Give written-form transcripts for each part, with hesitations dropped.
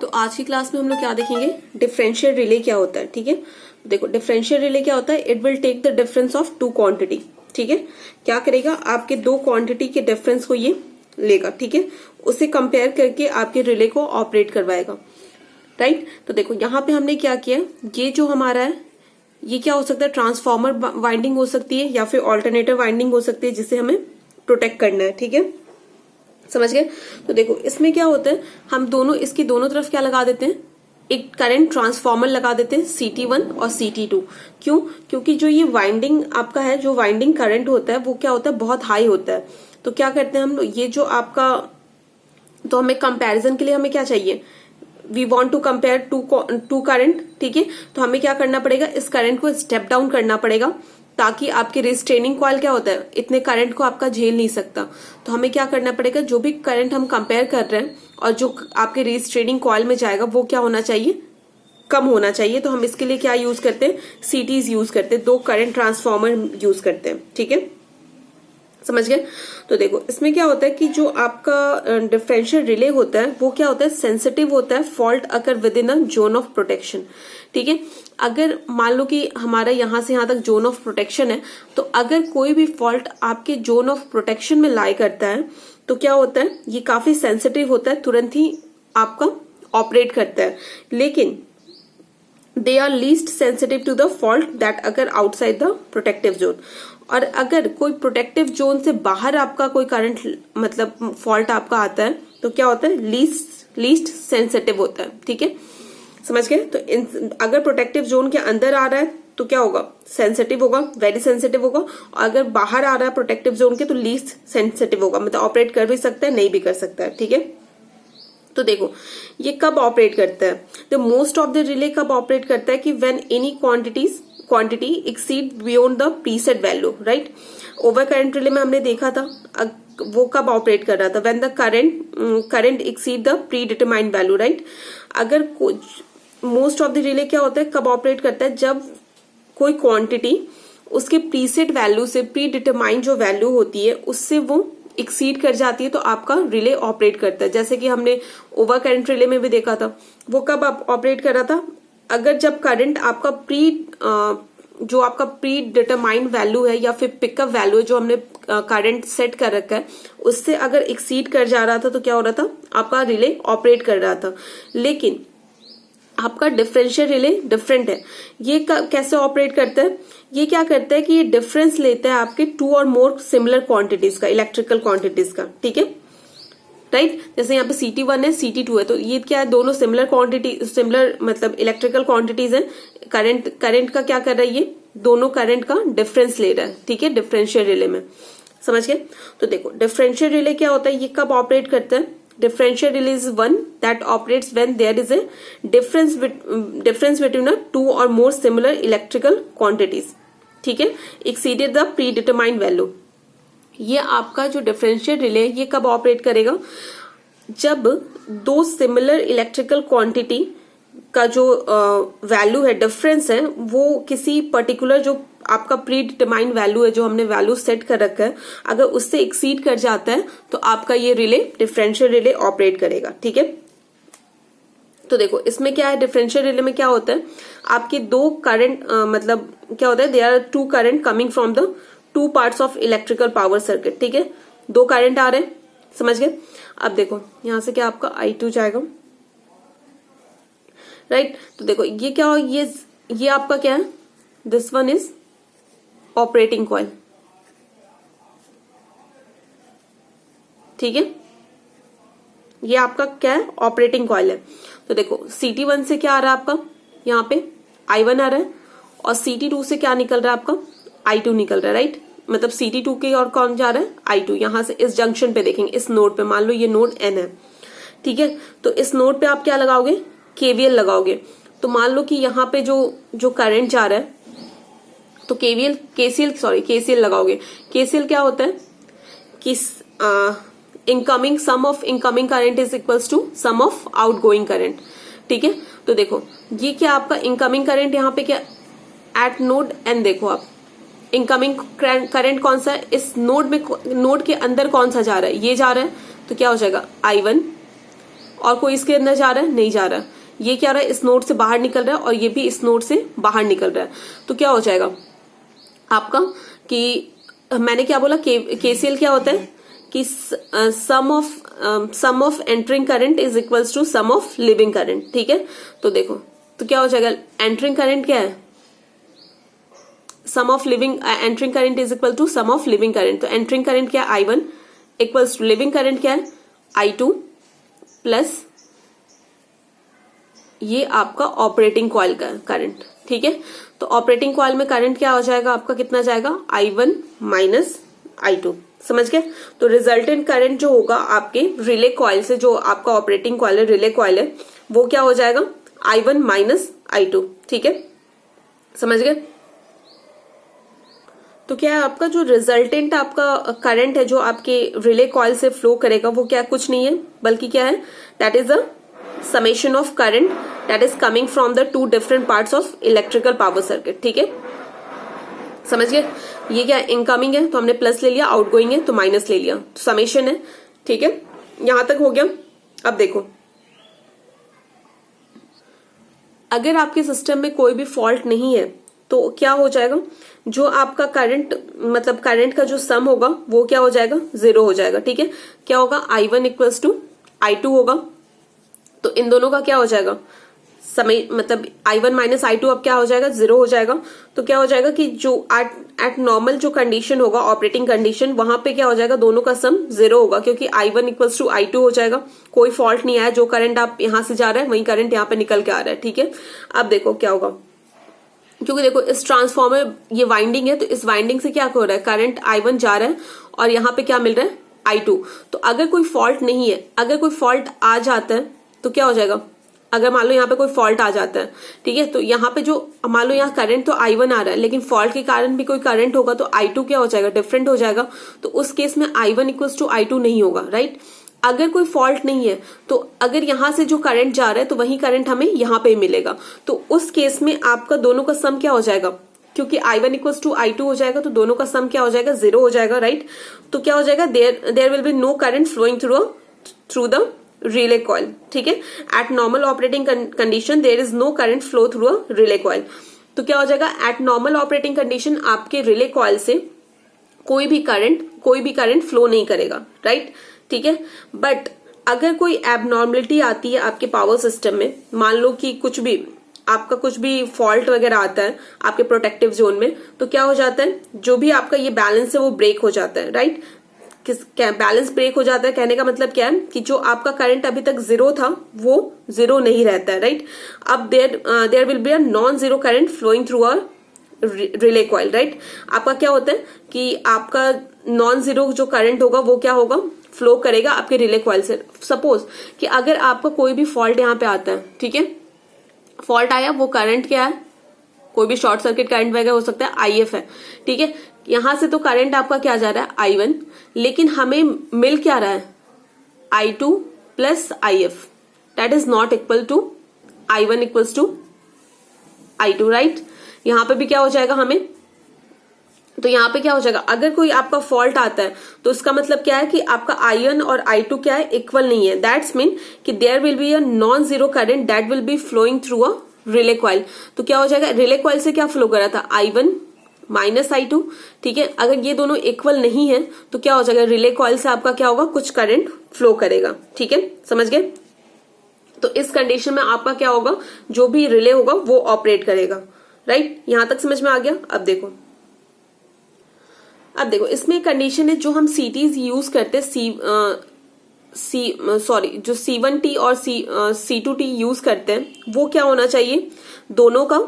तो आज की क्लास में हम लोग क्या देखेंगे, डिफरेंशियल रिले क्या होता है। ठीक है, देखो डिफरेंशियल रिले क्या होता है, it will take the difference of two quantity. ठीक है, क्या करेगा, आपके दो क्वांटिटी के डिफरेंस को ये लेगा, ठीक है, उसे कंपेयर करके आपके रिले को ऑपरेट करवाएगा। राइट, तो देखो यहाँ पे हमने क्या किया, ये जो हमारा है ये क्या हो सकता है, ट्रांसफॉर्मर वाइंडिंग हो सकती है या फिर ऑल्टरनेटर वाइंडिंग हो सकती है जिसे हमें प्रोटेक्ट करना है। ठीक है, समझ गए। तो देखो इसमें क्या होता है, हम दोनों इसकी दोनों तरफ क्या लगा देते हैं, एक करंट ट्रांसफॉर्मर लगा देते हैं CT1 और CT2। क्यों, क्योंकि जो ये वाइंडिंग आपका है, जो वाइंडिंग करंट होता है वो क्या होता है, बहुत हाई होता है। तो क्या करते हैं हम, ये जो आपका, तो हमें कंपैरिजन के लिए हमें क्या चाहिए, we want to compare two current. ठीक है, तो हमें क्या करना पड़ेगा, इस करंट को स्टेप डाउन करना पड़ेगा ताकि आपकी रिस्ट्रेनिंग कॉइल क्या होता है, इतने करंट को आपका झेल नहीं सकता। तो हमें क्या करना पड़ेगा, जो भी करंट हम कंपेयर कर रहे हैं और जो आपके रिस्ट्रेनिंग कॉइल में जाएगा वो क्या होना चाहिए, कम होना चाहिए। तो हम इसके लिए क्या यूज करते हैं, CTs यूज करते हैं, दो करंट ट्रांसफॉर्मर यूज करते हैं। ठीक है, समझ गए। तो देखो इसमें क्या होता है कि जो आपका डिफरेंशियल रिले होता है वो क्या होता है, सेंसिटिव होता है, fault occur with in a zone of protection. ठीक है, अगर मान लो कि हमारा यहां से यहां तक जोन ऑफ प्रोटेक्शन है, तो अगर कोई भी फॉल्ट आपके जोन ऑफ प्रोटेक्शन में लाई करता है तो क्या होता है, ये काफी सेंसिटिव होता है, तुरंत ही आपका ऑपरेट करता है। लेकिन they are least sensitive to the fault that अगर आउटसाइड द प्रोटेक्टिव जोन। और अगर कोई प्रोटेक्टिव जोन से बाहर आपका कोई करंट मतलब फॉल्ट आपका आता है तो क्या होता है, लीस्ट सेंसिटिव होता है। ठीक है, समझ गए। तो अगर प्रोटेक्टिव जोन के अंदर आ रहा है तो क्या होगा, सेंसिटिव होगा, वेरी सेंसिटिव होगा। और अगर बाहर आ रहा है प्रोटेक्टिव जोन के तो लीस्ट सेंसिटिव होगा, मतलब ऑपरेट कर भी सकता है, नहीं भी कर सकता है। ठीक है, तो देखो ये कब ऑपरेट करता है, the most of the relay कब ऑपरेट करता है कि when any quantity exceed beyond the preset value. Right, over current relay में हमने देखा था वो कब ऑपरेट कर रहा था, when the current exceed the pre determined value. Right, अगर मोस्ट ऑफ द रिले क्या होता है, कब ऑपरेट करता है, जब कोई क्वांटिटी उसके प्रीसेट वैल्यू से, प्री डिटरमाइंड जो वैल्यू होती है उससे वो एक्सीड कर जाती है तो आपका रिले ऑपरेट करता है। जैसे कि हमने ओवर करंट रिले में भी देखा था, वो कब ऑपरेट कर रहा था, अगर जब करंट आपका जो आपका प्री डिटरमाइंड वैल्यू है या फिर पिकअप वैल्यू है जो हमने करंट सेट कर रखा है उससे अगर एक्सीड कर जा रहा था तो क्या हो रहा था, आपका रिले ऑपरेट कर रहा था। लेकिन आपका डिफरेंशियल रिले डिफरेंट है, ये कैसे ऑपरेट करता है, ये क्या करता है कि ये डिफरेंस लेता है आपके टू और मोर सिमिलर क्वांटिटीज का, इलेक्ट्रिकल क्वांटिटीज का। ठीक है, राइट, जैसे यहाँ पे CT1 है, CT2 है, तो ये क्या है, दोनों सिमिलर क्वांटिटी, सिमिलर मतलब इलेक्ट्रिकल क्वांटिटीज है। करंट का क्या कर रहा है, ये दोनों करंट का डिफरेंस ले रहा है। ठीक है, डिफरेंशियल रिले में, समझ गए। तो देखो डिफरेंशियल रिले क्या होता है, ये कब ऑपरेट करता है, differential relay is one that operates when there is a difference between two or more similar electrical quantities. ठीक है, exceeded the predetermined value. ये आपका जो डिफरेंशियल रिले ये कब ऑपरेट करेगा, जब दो सिमिलर इलेक्ट्रिकल क्वांटिटी का जो वैल्यू है, डिफरेंस है, वो किसी पर्टिकुलर जो आपका प्री डिटरमाइंड वैल्यू है, जो हमने वैल्यू सेट कर रखा है, अगर उससे एक्सीड कर जाता है तो आपका ये रिले, डिफरेंशियल रिले ऑपरेट करेगा। ठीक है, तो देखो इसमें क्या है, डिफरेंशियल रिले में क्या होता है, आपके दो करंट मतलब क्या होता है, there are two current coming from the two parts of electrical power circuit. ठीक है, दो करंट आ रहे हैं, समझ गए। अब देखो यहां से क्या आपका I2 जाएगा। राइट, तो देखो ये क्या हो, ये आपका क्या है, this one is operating coil. ठीक है, ये आपका क्या है, ऑपरेटिंग कॉइल है। तो देखो CT1 से क्या आ रहा है आपका, यहाँ पे I1 आ रहा है, और CT2 से क्या निकल रहा है आपका, I2 निकल रहा है। राइट, मतलब CT2 के और कौन जा रहा है, I2। यहां से इस जंक्शन पे देखेंगे, इस नोड पे, मान लो ये नोड N है। ठीक है, तो इस नोड पे आप क्या लगाओगे, KVL लगाओगे। तो मान लो कि यहाँ पे जो करंट जा रहा है तो KCL लगाओगे। KCL क्या होता है कि incoming, sum of incoming current is equals to sum of outgoing current. ठीक है, तो देखो ये क्या आपका इनकमिंग करंट, यहाँ पे क्या एट नोड N, देखो आप इनकमिंग करंट कौन सा है, इस नोड में, नोड के अंदर कौन सा जा रहा है, ये जा रहा है, तो क्या हो जाएगा I1 और कोई इसके अंदर जा रहा है, नहीं जा रहा है। ये क्या रहा है, इस नोड से बाहर निकल रहा है और ये भी इस नोड से बाहर निकल रहा है। तो क्या हो जाएगा आपका कि मैंने क्या बोला, केसीएल क्या होता है कि sum of entering current is equals to sum of leaving current. ठीक है, तो देखो तो क्या हो जाएगा, एंटरिंग करंट क्या है, sum of leaving, entering current is equal to sum of leaving current. तो एंटरिंग करंट क्या है I1 equals to living current क्या है I2 प्लस ये आपका ऑपरेटिंग कॉइल का करंट। ठीक है, तो ऑपरेटिंग कॉइल में करंट क्या हो जाएगा आपका, कितना जाएगा I1 माइनस I2। समझ गए। तो रिजल्टेंट करंट जो होगा आपके रिले कॉइल से, जो आपका ऑपरेटिंग कॉइल है, रिले कॉइल है, वो क्या हो जाएगा I1 माइनस I2। ठीक है, समझ गए। तो क्या है आपका जो रिजल्टेंट आपका करंट है जो आपके रिले कॉइल से फ्लो करेगा, वो क्या कुछ नहीं है बल्कि क्या है, that is a summation of current that is coming from the two different parts of electrical power circuit। ठीक है, समझ गए। ये क्या इनकमिंग है तो हमने प्लस ले लिया, आउटगोइंग है तो माइनस ले लिया, तो समेशन है। ठीक है, यहां तक हो गया। अब देखो, अगर आपके सिस्टम में कोई भी फॉल्ट नहीं है तो क्या हो जाएगा, जो आपका करंट मतलब करंट का जो सम होगा वो क्या हो जाएगा, 0 हो जाएगा। ठीक है, क्या होगा I1 इक्वल्स टू I2 होगा। तो इन दोनों का क्या हो जाएगा, समय मतलब I1 माइनस I2 अब क्या हो जाएगा, 0 हो जाएगा। तो क्या हो जाएगा कि जो एट नॉर्मल जो कंडीशन होगा, ऑपरेटिंग कंडीशन, वहां पे क्या हो जाएगा, दोनों का सम 0 होगा, क्योंकि I1 इक्वल्स टू I2 हो जाएगा। कोई फॉल्ट नहीं आया, जो करंट आप यहां से जा रहा है वही करंट यहाँ पे निकल के आ रहा है। ठीक है, अब देखो क्या होगा, क्योंकि देखो इस ट्रांसफॉर्मर ये वाइंडिंग है, तो इस वाइंडिंग से क्या हो रहा है, करंट I1 जा रहा है और यहाँ पे क्या मिल रहा है I2। तो अगर कोई फॉल्ट नहीं है, अगर कोई फॉल्ट आ जाता है तो क्या हो जाएगा, अगर मान लो यहाँ पे कोई फॉल्ट आ जाता है, ठीक है, तो यहाँ पे जो मान लो यहाँ करंट तो I1 आ रहा है, लेकिन फॉल्ट के कारण भी कोई करंट होगा तो I2 क्या हो जाएगा, डिफरेंट हो जाएगा। तो उस केस में I1 इक्वल्स टू I2 नहीं होगा, राइट। अगर कोई फॉल्ट नहीं है तो अगर यहाँ से जो करंट जा रहा है तो वही करंट हमें यहाँ पे मिलेगा। तो उस केस में आपका दोनों का सम क्या हो जाएगा, क्योंकि I1 इक्वल्स टू I2 हो जाएगा तो दोनों का सम क्या हो जाएगा, 0 हो जाएगा, राइट। तो क्या हो जाएगा, there will be no current flowing through the relay coil. ठीक है, at normal operating condition there is no current flow through a relay coil. तो क्या हो जाएगा, एट नॉर्मल ऑपरेटिंग कंडीशन आपके रिले कॉइल से कोई भी करंट फ्लो नहीं करेगा, राइट। ठीक है, बट अगर कोई एबनॉर्मलिटी आती है आपके पावर सिस्टम में, मान लो कि कुछ भी फॉल्ट वगैरह आता है आपके प्रोटेक्टिव जोन में, तो क्या हो जाता है, जो भी आपका ये बैलेंस है वो ब्रेक हो जाता है, राइट। बैलेंस ब्रेक हो जाता है, कहने का मतलब क्या है कि जो आपका करंट अभी तक 0 था वो 0 नहीं रहता है, राइट। अब there will be a non zero current flowing through a relay coil, right. आपका क्या होता है कि आपका नॉन जीरो जो करंट होगा वो क्या होगा, फ्लो करेगा आपके रिले कॉइल से। सपोज कि अगर आपका कोई भी फॉल्ट यहाँ पे आता है, ठीक है, फॉल्ट आया, वो करंट क्या है, कोई भी शॉर्ट सर्किट करंट वगैरह हो सकता है, IF है। ठीक है, यहां से तो करंट आपका क्या जा रहा है, I1, लेकिन हमें मिल क्या रहा है, I2 plus IF, that is not equal to I1 equals to I2, right. यहां पे भी क्या हो जाएगा हमें, तो यहाँ पे क्या हो जाएगा, अगर कोई आपका फॉल्ट आता है तो उसका मतलब क्या है कि आपका I1 और I2 क्या है, इक्वल नहीं है। दैट्स मीन कि there will be a non zero current that will be flowing through a relay coil. तो क्या हो जाएगा, रिले कॉइल से क्या फ्लो कर रहा था, I1 माइनस I2। ठीक है, अगर ये दोनों इक्वल नहीं है तो क्या हो जाएगा, रिले कॉइल से आपका क्या होगा, कुछ करंट फ्लो करेगा। ठीक है, समझ गए। तो इस कंडीशन में आपका क्या होगा, जो भी रिले होगा वो ऑपरेट करेगा, राइट। यहां तक समझ में आ गया। अब देखो इसमें कंडीशन है, जो हम सीटीज यूज करते हैं, जो C1T और C2T यूज करते हैं, वो क्या होना चाहिए, दोनों का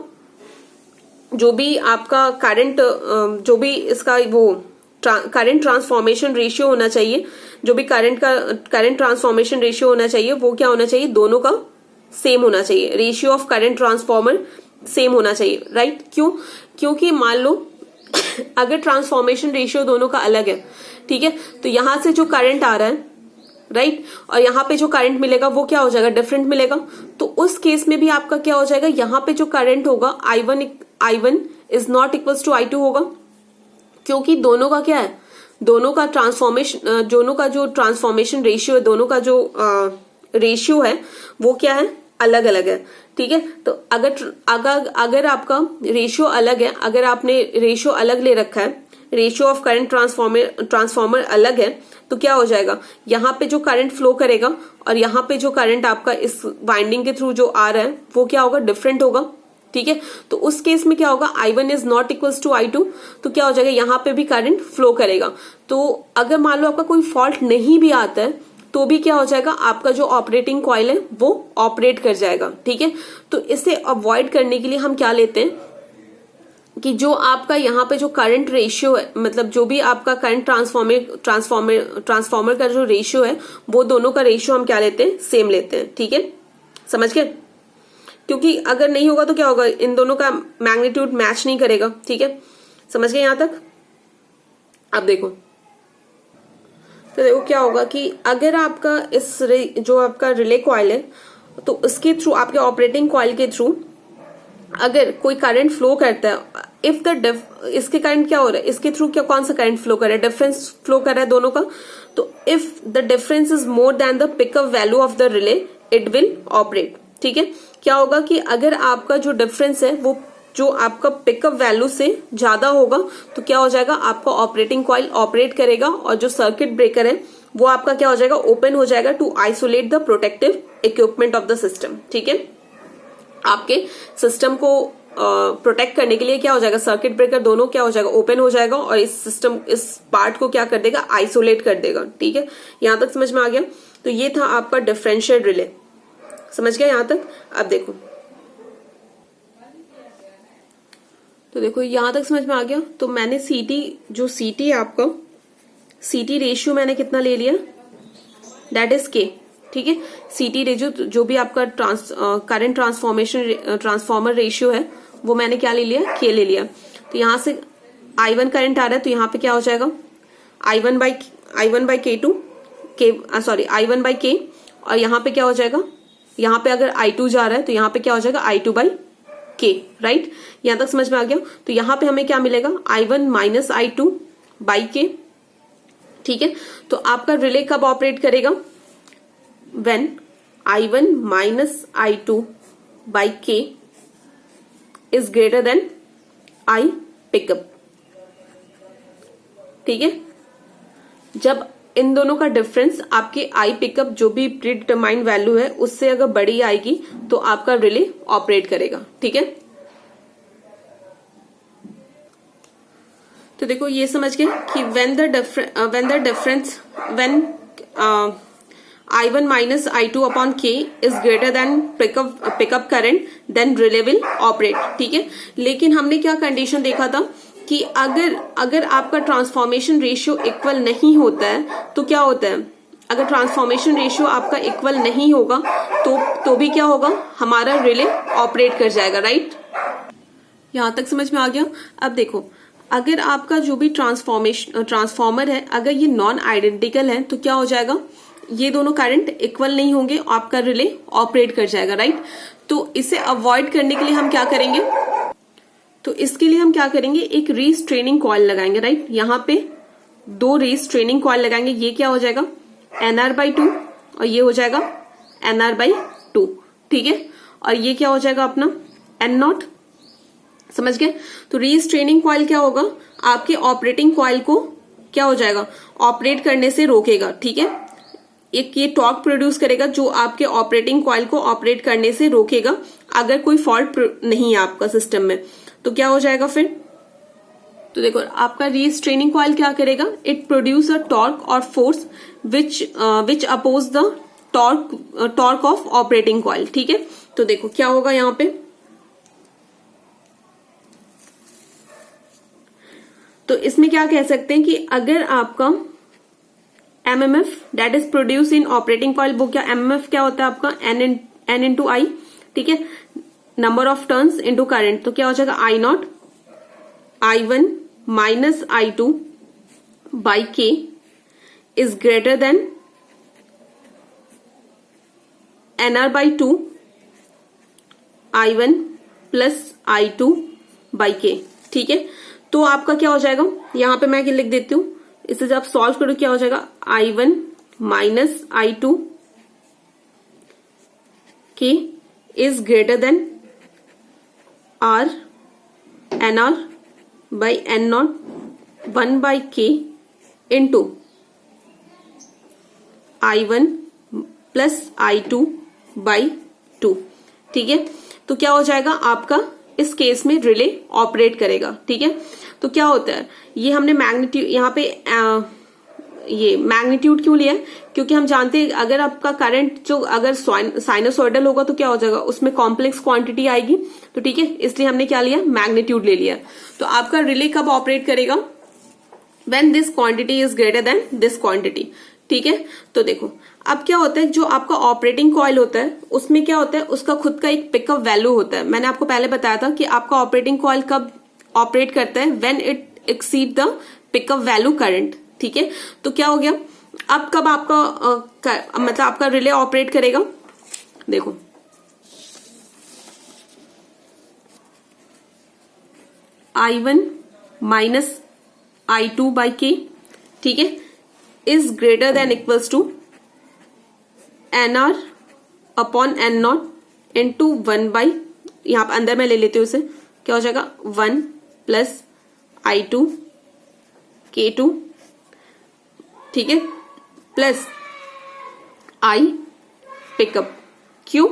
जो भी आपका करंट, जो भी इसका वो करंट ट्रांसफॉर्मेशन रेशियो होना चाहिए, जो भी करंट ट्रांसफॉर्मेशन रेशियो होना चाहिए, वो क्या होना चाहिए, दोनों का सेम होना चाहिए। Ratio of current transformer same होना चाहिए, राइट। क्योंकि मान लो अगर ट्रांसफॉर्मेशन रेशियो दोनों का अलग है, ठीक है, तो यहां से जो करंट आ रहा है, राइट, और यहाँ पे जो करंट मिलेगा वो क्या हो जाएगा, डिफरेंट मिलेगा। तो उस केस में भी आपका क्या हो जाएगा, यहाँ पे जो करंट होगा I1 is not equals to I2 होगा, क्योंकि दोनों का क्या है, दोनों का जो ट्रांसफॉर्मेशन रेशियो है, दोनों का जो रेशियो है वो क्या है, अलग अलग है। ठीक है, तो अगर आपका रेशियो अलग है, अगर आपने रेशियो अलग ले रखा है, रेशियो ऑफ करंट ट्रांसफॉर्मर अलग है, तो क्या हो जाएगा, यहाँ पे जो करंट फ्लो करेगा और यहाँ पे जो करंट आपका इस वाइंडिंग के थ्रू जो आ रहा है वो क्या होगा, डिफरेंट होगा। ठीक है, तो उस केस में क्या होगा, I1 is not equals to I2, तो क्या हो जाएगा, यहाँ पे भी करंट फ्लो करेगा। तो अगर मान लो आपका कोई फॉल्ट नहीं भी आता है तो भी क्या हो जाएगा, आपका जो ऑपरेटिंग कॉइल है वो ऑपरेट कर जाएगा। ठीक है, तो इसे अवॉइड करने के लिए हम क्या लेते हैं कि जो आपका यहाँ पे जो करंट रेशियो है, मतलब जो भी आपका करंट ट्रांसफॉर्मर का जो रेशियो है वो दोनों का रेशियो हम क्या लेते हैं, सेम लेते हैं। ठीक है, समझ गए, क्योंकि अगर नहीं होगा तो क्या होगा, इन दोनों का मैग्नीट्यूड मैच नहीं करेगा। ठीक है, समझ गए यहां तक। अब देखो, तो देखो क्या होगा कि अगर आपका जो आपका रिले कॉइल है तो उसके थ्रू, आपके ऑपरेटिंग कॉइल के थ्रू अगर कोई करंट फ्लो करता है, इफ द इसके करंट क्या हो रहा है, इसके थ्रू क्या कौन सा करंट फ्लो कर रहा है, डिफरेंस फ्लो कर रहा है दोनों का, तो if the difference is more than the pickup value of the relay it will operate. ठीक है, क्या होगा कि अगर आपका जो डिफरेंस है वो जो आपका पिकअप वैल्यू से ज्यादा होगा तो क्या हो जाएगा, आपका ऑपरेटिंग कॉइल ऑपरेट करेगा और जो सर्किट ब्रेकर है वो आपका क्या हो जाएगा, ओपन हो जाएगा to isolate the protective equipment of the system. ठीक है, आपके सिस्टम को प्रोटेक्ट करने के लिए क्या हो जाएगा, सर्किट ब्रेकर दोनों क्या हो जाएगा, ओपन हो जाएगा और इस पार्ट को क्या कर देगा, आइसोलेट कर देगा। ठीक है, यहां तक समझ में आ गया। तो ये था आपका डिफरेंशियल रिले, समझ गया यहां तक। अब देखो, तो देखो यहां तक समझ में आ गया। तो मैंने सीटी है आपका, सीटी रेशियो मैंने कितना ले लिया, दैट इज के। ठीक है, सीटी रेशियो जो भी आपका करंट ट्रांसफॉर्मर रेशियो है वो मैंने क्या ले लिया, के ले लिया। तो यहां से I1 करंट आ रहा है तो यहाँ पे क्या हो जाएगा, I1 by K2 I1 by K, और यहाँ पे क्या हो जाएगा, यहाँ पे अगर I2 जा रहा है तो यहाँ पे क्या हो जाएगा, I2 बाई K। राइट, यहां तक समझ में आ गया। तो यहाँ पे हमें क्या मिलेगा, I1 minus I2 by K। ठीक है, तो आपका रिले कब ऑपरेट करेगा, when I1 minus I2 by K is greater than I pickup। ठीक है, जब इन दोनों का डिफरेंस आपके I पिकअप जो भी प्री डिटरमाइंड वैल्यू है उससे अगर बड़ी आएगी तो आपका रिले ऑपरेट करेगा। ठीक है, तो देखो ये समझ गए कि when I1 minus I2 upon K is greater than pickup current then relay will operate। ठीक है, लेकिन हमने क्या कंडीशन देखा था कि अगर आपका ट्रांसफॉर्मेशन रेशियो इक्वल नहीं होता है तो क्या होता है, अगर ट्रांसफॉर्मेशन रेशियो आपका इक्वल नहीं होगा तो भी क्या होगा, हमारा रिले ऑपरेट कर जाएगा। राइट, यहां तक समझ में आ गया। अब देखो, अगर आपका जो भी ट्रांसफॉर्मर है अगर ये नॉन आइडेंटिकल है तो क्या हो जाएगा, ये दोनों करंट इक्वल नहीं होंगे, आपका रिले ऑपरेट कर जाएगा। राइट, तो इसे अवॉइड करने के लिए हम क्या करेंगे, तो इसके लिए हम क्या करेंगे, एक रीस्ट्रेनिंग कॉइल लगाएंगे। राइट, यहाँ पे 2 रीस्ट्रेनिंग कॉइल लगाएंगे। ये क्या हो जाएगा, NR/2 और ये हो जाएगा NR/2। ठीक है, और ये क्या हो जाएगा अपना N0। समझ गए। तो रीस्ट्रेनिंग कॉइल क्या होगा, आपके ऑपरेटिंग कॉइल को क्या हो जाएगा, ऑपरेट करने से रोकेगा। ठीक है, एक ये टॉर्क प्रोड्यूस करेगा जो आपके ऑपरेटिंग कॉइल को ऑपरेट करने से रोकेगा अगर कोई फॉल्ट नहीं है आपका सिस्टम में। तो क्या हो जाएगा फिर, तो देखो आपका रीस्ट्रेनिंग कॉइल क्या करेगा, इट प्रोड्यूस अ टॉर्क और force which oppose the torque of operating coil. ठीक है, तो देखो क्या होगा यहाँ पे, तो इसमें क्या कह सकते हैं कि अगर आपका MMF that is produce in operating coil, वो क्या MMF क्या होता है आपका N इंटू I। ठीक है, number of turns into current, तो क्या हो जाएगा I0 I1 minus I2 by K is greater then NR/2 I1 plus I2 by K। ठीक है, तो आपका क्या हो जाएगा, यहां पे मैं लिख देती हूं, इसे जब सॉल्व करो क्या हो जाएगा, I1 minus I2 K is greater than R NR by N0 1 by K into I1 plus I2 by 2। ठीक है, तो क्या हो जाएगा आपका, इस केस में रिले ऑपरेट करेगा। ठीक है, तो क्या होता है, ये हमने मैग्नीट्यूड यहाँ पे ये मैग्नीट्यूड क्यों लिया है, क्योंकि हम जानते हैं अगर आपका करंट जो अगर साइनोसॉइडल होगा तो क्या हो जाएगा, उसमें कॉम्प्लेक्स क्वांटिटी आएगी। तो ठीक है, इसलिए हमने क्या लिया, मैग्नीट्यूड ले लिया। तो आपका रिले कब ऑपरेट करेगा, when this quantity is greater than this quantity. ठीक है, तो देखो अब क्या होता है, जो आपका ऑपरेटिंग कॉइल होता है उसमें क्या होता है, उसका खुद का एक पिकअप वैल्यू होता है। मैंने आपको पहले बताया था कि आपका ऑपरेटिंग कॉइल कब ऑपरेट करता है, when it exceed the pickup value current. ठीक है, तो क्या हो गया, अब कब आपका मतलब आपका रिले ऑपरेट करेगा, देखो I1 minus I2 by K, ठीक है, is greater than equals to NR upon N0 into 1 by, यहां पर अंदर मैं ले लेती हूँ उसे, क्या हो जाएगा 1 प्लस I2 K2, ठीक है, प्लस I पिकअप। क्यों,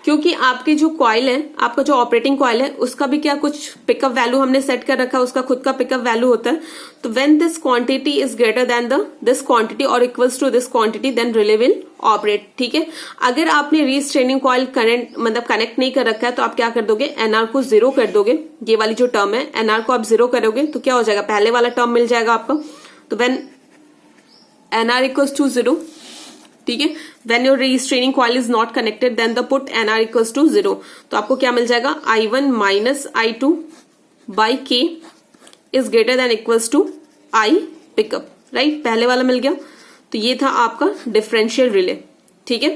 क्योंकि आपकी जो कॉइल है, आपका जो ऑपरेटिंग कॉइल है, उसका भी क्या कुछ पिकअप वैल्यू हमने सेट कर रखा है, उसका खुद का पिकअप वैल्यू होता है। तो when this quantity is greater than this quantity और equals to this quantity, then relay will operate. ठीक है, अगर आपने रीस्ट्रेनिंग कॉइल करंट मतलब कनेक्ट नहीं कर रखा है तो आप क्या कर दोगे, एनआर को 0 कर दोगे। ये वाली जो टर्म है एनआर को आप 0 करोगे तो क्या हो जाएगा, पहले वाला टर्म मिल जाएगा आपका। तो व्हेन एनआर इक्वल्स टू 0, ठीक है, when your restraining coil is not connected then the put NR equals to 0। तो आपको क्या मिल जाएगा, I1 minus I2 by K is greater than equals to I pickup. Right, पहले वाला मिल गया। तो ये था आपका डिफरेंशियल रिले। ठीक है।